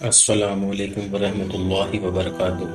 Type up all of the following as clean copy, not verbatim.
السلام علیکم ورحمۃ اللہ وبرکاتہ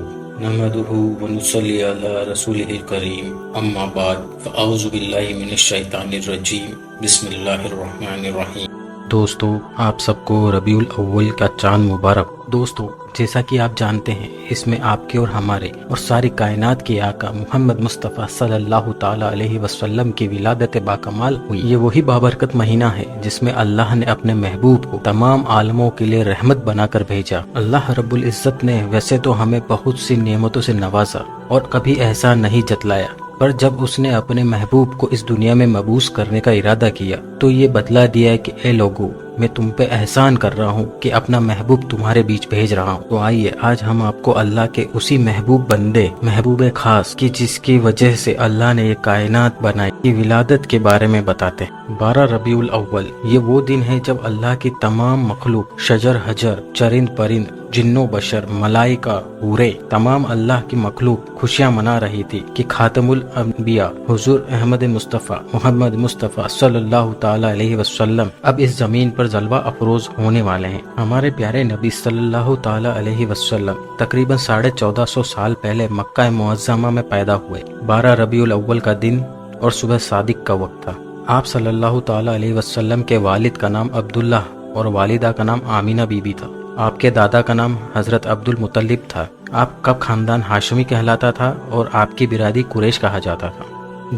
نحمدہ ونصلی علی رسولہ الکریم اما بعد فاعوذ باللہ من الشیطان الرجیم بسم اللہ الرحمن الرحیم۔ دوستو، آپ سب کو ربیع الاول کا چاند مبارک۔ دوستو، جیسا کہ آپ جانتے ہیں، اس میں آپ کے اور ہمارے اور ساری کائنات کے آقا محمد مصطفیٰ صلی اللہ تعالی علیہ وسلم کی ولادت باکمال ہوئی۔ یہ وہی بابرکت مہینہ ہے جس میں اللہ نے اپنے محبوب کو تمام عالموں کے لیے رحمت بنا کر بھیجا۔ اللہ رب العزت نے ویسے تو ہمیں بہت سی نعمتوں سے نوازا اور کبھی احسان نہیں جتلایا، پر جب اس نے اپنے محبوب کو اس دنیا میں مبعوث کرنے کا ارادہ کیا تو یہ بتلا دیا کہ اے لوگو، میں تم پہ احسان کر رہا ہوں کہ اپنا محبوب تمہارے بیچ بھیج رہا ہوں۔ تو آئیے آج ہم آپ کو اللہ کے اسی محبوب بندے، محبوب خاص کی جس کی وجہ سے اللہ نے یہ کائنات بنائی، کی ولادت کے بارے میں بتاتے ہیں۔ 12 ربیع الاول یہ وہ دن ہے جب اللہ کی تمام مخلوق، شجر حجر، چرند پرند، جن و بشر، ملائکہ، حورے، تمام اللہ کی مخلوق خوشیاں منا رہی تھی کہ خاتم الانبیاء حضور احمد مصطفیٰ محمد مصطفیٰ صلی اللہ تعالی علیہ وسلم اب اس زمین پر جلوہ افروز ہونے والے ہیں۔ ہمارے پیارے نبی صلی اللہ تعالی علیہ وسلم تقریباً 1450 سال پہلے مکہ معظمہ میں پیدا ہوئے۔ 12 ربیع الاول کا دن اور صبح صادق کا وقت تھا۔ آپ صلی اللہ تعالی علیہ وسلم کے والد کا نام عبداللہ اور والدہ کا نام آمینہ بی بی تھا۔ آپ کے دادا کا نام حضرت عبد المطلب تھا۔ آپ کا خاندان ہاشمی کہلاتا تھا اور آپ کی برادری قریش کہا جاتا تھا۔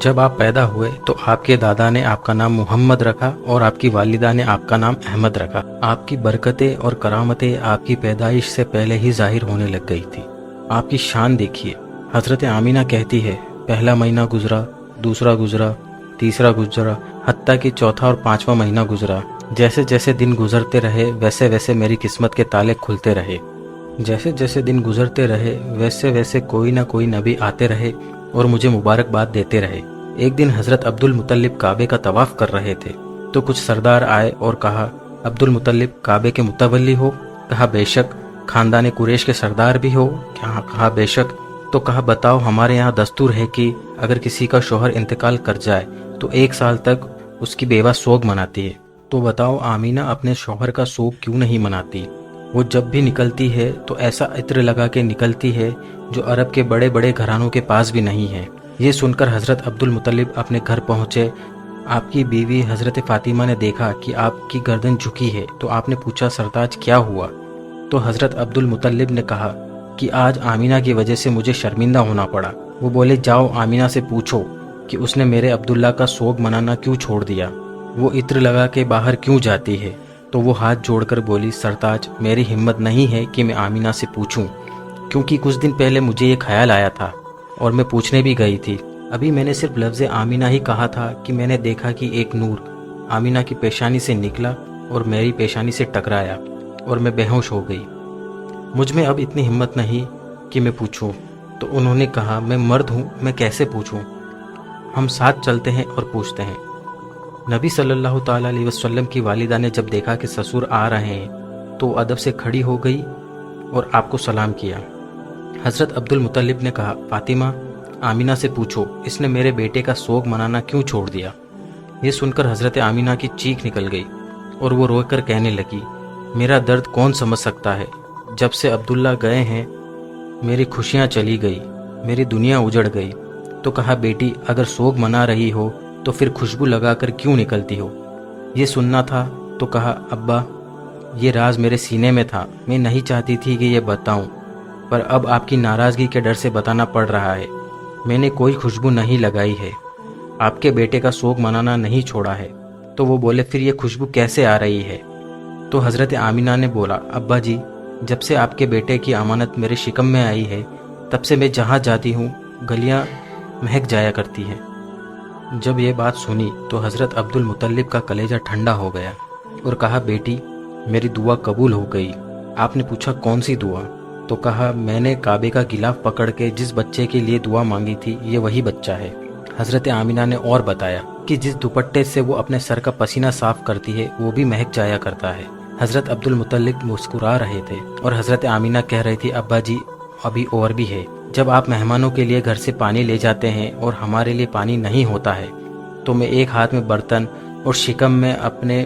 جب آپ پیدا ہوئے تو آپ کے دادا نے آپ کا نام محمد رکھا اور آپ کی والدہ نے آپ کا نام احمد رکھا۔ آپ کی برکتیں اور کرامتیں آپ کی پیدائش سے پہلے ہی ظاہر ہونے لگ گئی تھی۔ آپ کی شان دیکھیے۔ حضرت آمینہ کہتی ہے، پہلا مہینہ گزرا، دوسرا گزرا، تیسرا گزرا، حتیٰ کہ چوتھا اور پانچواں مہینہ گزرا۔ جیسے جیسے دن گزرتے رہے ویسے ویسے میری قسمت کے تالے کھلتے رہے۔ جیسے جیسے دن گزرتے رہے ویسے ویسے کوئی نہ کوئی نبی آتے رہے اور مجھے مبارکباد دیتے رہے۔ ایک دن حضرت عبد المطلب کعبے کا طواف کر رہے تھے تو کچھ سردار آئے اور کہا، عبد المطلب کعبے کے متولی ہو؟ کہا بے شک۔ خاندان قریش کے سردار بھی ہو؟ کہا بے شک۔ تو کہا بتاؤ، ہمارے یہاں دستور ہے کہ اگر کسی کا شوہر انتقال کر جائے تو 1 سال تک اس کی بیوہ سوگ مناتی ہے، تو بتاؤ آمینہ اپنے شوہر کا سوگ کیوں نہیں مناتی؟ وہ جب بھی نکلتی ہے تو ایسا عطر لگا کے نکلتی ہے جو عرب کے بڑے بڑے گھرانوں کے پاس بھی نہیں ہے۔ یہ سن کر حضرت عبد المطلب اپنے گھر پہنچے۔ آپ کی بیوی حضرت فاطمہ نے دیکھا کہ آپ کی گردن جھکی ہے تو آپ نے پوچھا، سرتاج کیا ہوا؟ تو حضرت عبد المطلب نے کہا کہ آج آمینہ کی وجہ سے مجھے شرمندہ ہونا پڑا۔ وہ بولے، جاؤ آمینہ سے پوچھو کہ اس نے میرے عبداللہ کا سوگ منانا کیوں چھوڑ دیا، وہ عطر لگا کے باہر کیوں جاتی ہے؟ تو وہ ہاتھ جوڑ کر بولی، سرتاج میری ہمت نہیں ہے کہ میں آمینہ سے پوچھوں، کیونکہ کچھ دن پہلے مجھے یہ خیال آیا تھا اور میں پوچھنے بھی گئی تھی۔ ابھی میں نے صرف لفظ آمینہ ہی کہا تھا کہ میں نے دیکھا کہ ایک نور آمینہ کی پیشانی سے نکلا اور میری پیشانی سے ٹکرایا اور میں بے ہوش ہو گئی۔ مجھ میں اب اتنی ہمت نہیں کہ میں پوچھوں۔ تو انہوں نے کہا، میں مرد ہوں، میں کیسے پوچھوں؟ ہم ساتھ چلتے ہیں اور پوچھتے ہیں۔ نبی صلی اللہ تعالی علیہ وسلم کی والدہ نے جب دیکھا کہ سسر آ رہے ہیں تو وہ ادب سے کھڑی ہو گئی اور آپ کو سلام کیا۔ حضرت عبد المطلب نے کہا، فاطمہ آمینہ سے پوچھو اس نے میرے بیٹے کا سوگ منانا کیوں چھوڑ دیا۔ یہ سن کر حضرت آمینہ کی چیخ نکل گئی اور وہ رو کر کہنے لگی، میرا درد کون سمجھ سکتا ہے؟ جب سے عبداللہ گئے ہیں میری خوشیاں چلی گئی، میری دنیا اجڑ گئی۔ تو کہا، بیٹی اگر سوگ منا رہی ہو تو پھر خوشبو لگا کر کیوں نکلتی ہو؟ یہ سننا تھا۔ تو کہا، ابا یہ راز میرے سینے میں تھا، میں نہیں چاہتی تھی کہ یہ بتاؤں، پر اب آپ کی ناراضگی کے ڈر سے بتانا پڑ رہا ہے۔ میں نے کوئی خوشبو نہیں لگائی ہے، آپ کے بیٹے کا سوگ منانا نہیں چھوڑا ہے۔ تو وہ بولے، پھر یہ خوشبو کیسے آ رہی ہے؟ تو حضرت آمینہ نے بولا، ابا جی جب سے آپ کے بیٹے کی امانت میرے شکم میں آئی ہے تب سے میں جہاں جاتی ہوں گلیاں مہک جایا کرتی ہیں۔ جب یہ بات سنی تو حضرت عبد المطلب کا کلیجہ ٹھنڈا ہو گیا اور کہا، بیٹی میری دعا قبول ہو گئی۔ آپ نے پوچھا، کون سی دعا؟ تو کہا، میں نے کعبے کا غلاف پکڑ کے جس بچے کے لیے دعا مانگی تھی یہ وہی بچہ ہے۔ حضرت آمینہ نے اور بتایا کہ جس دوپٹے سے وہ اپنے سر کا پسینہ صاف کرتی ہے وہ بھی مہک جایا کرتا ہے۔ حضرت عبد المطلب مسکرا رہے تھے اور حضرت آمینہ کہہ رہی تھی، ابا جی ابھی اور بھی ہے۔ جب آپ مہمانوں کے لیے گھر سے پانی لے جاتے ہیں اور ہمارے لیے پانی نہیں ہوتا ہے تو میں ایک ہاتھ میں برتن اور شکم میں اپنے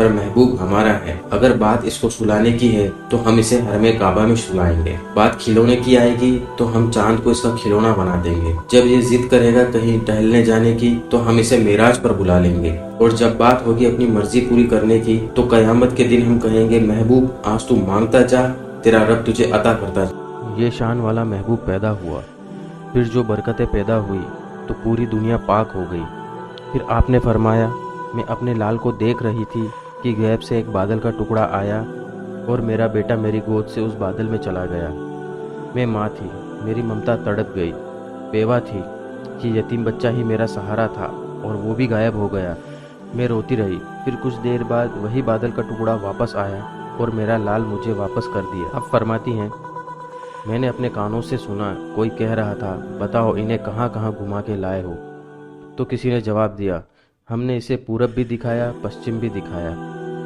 پر محبوب ہمارا ہے۔ اگر بات اس کو سلانے کی ہے تو ہم اسے حرم کعبہ میں سلائیں گے۔ بات کھلونے کی آئے گی تو ہم چاند کو اس کا کھلونا بنا دیں گے۔ جب یہ ضد کرے گا کہیں ٹہلنے جانے کی تو ہم اسے معراج پر بلا لیں گے۔ اور جب بات ہوگی اپنی مرضی پوری کرنے کی تو قیامت کے دن ہم کہیں گے محبوب آج تو مانگتا جا، تیرا رب تجھے عطا کرتا جا۔ یہ شان والا محبوب پیدا ہوا، پھر جو برکتیں پیدا ہوئی تو پوری دنیا پاک ہو گئی۔ پھر آپ نے فرمایا میں اپنے لال کو دیکھ رہی تھی کہ غیب سے ایک بادل کا ٹکڑا آیا اور میرا بیٹا میری گود سے اس بادل میں چلا گیا۔ میں ماں تھی، میری ممتا تڑپ گئی، بیوہ تھی، یہ یتیم بچہ ہی میرا سہارا تھا اور وہ بھی غائب ہو گیا۔ میں روتی رہی، پھر کچھ دیر بعد وہی بادل کا ٹکڑا واپس آیا اور میرا لال مجھے واپس کر دیا۔ اب فرماتی ہیں میں نے اپنے کانوں سے سنا کوئی کہہ رہا تھا بتاؤ انہیں کہاں کہاں گھما کے لائے ہو؟ تو کسی نے جواب دیا ہم نے اسے پورب بھی دکھایا، پشچم بھی دکھایا،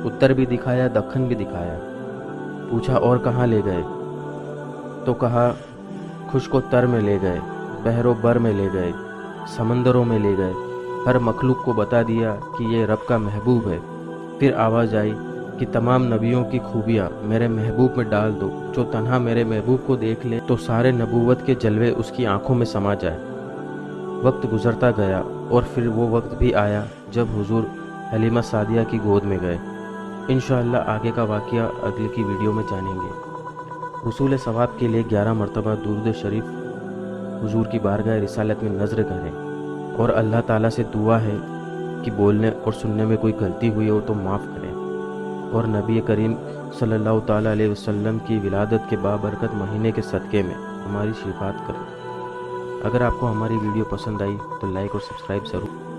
اتر بھی دکھایا، دکن بھی دکھایا۔ پوچھا اور کہاں لے گئے؟ تو کہا خشک و تر میں لے گئے، بحر و بر میں لے گئے، سمندروں میں لے گئے، ہر مخلوق کو بتا دیا کہ یہ رب کا محبوب ہے۔ پھر آواز آئی کہ تمام نبیوں کی خوبیاں میرے محبوب میں ڈال دو، جو تنہا میرے محبوب کو دیکھ لے تو سارے نبوت کے جلوے اس کی آنکھوں میں سما جائے۔ وقت گزرتا گیا اور پھر وہ وقت بھی آیا جب حضور حلیمہ سعدیہ کی گود میں گئے۔ انشاءاللہ آگے کا واقعہ اگلی کی ویڈیو میں جانیں گے۔ حصول ثواب کے لیے 11 مرتبہ درود شریف حضور کی بارگاہ رسالت میں نذر کریں اور اللہ تعالیٰ سے دعا ہے کہ بولنے اور سننے میں کوئی غلطی ہوئی ہو تو معاف کریں، اور نبی کریم صلی اللہ تعالیٰ علیہ وسلم کی ولادت کے بابرکت مہینے کے صدقے میں ہماری شفاعت کریں۔ اگر آپ کو ہماری ویڈیو پسند آئی تو لائک اور سبسکرائب ضرور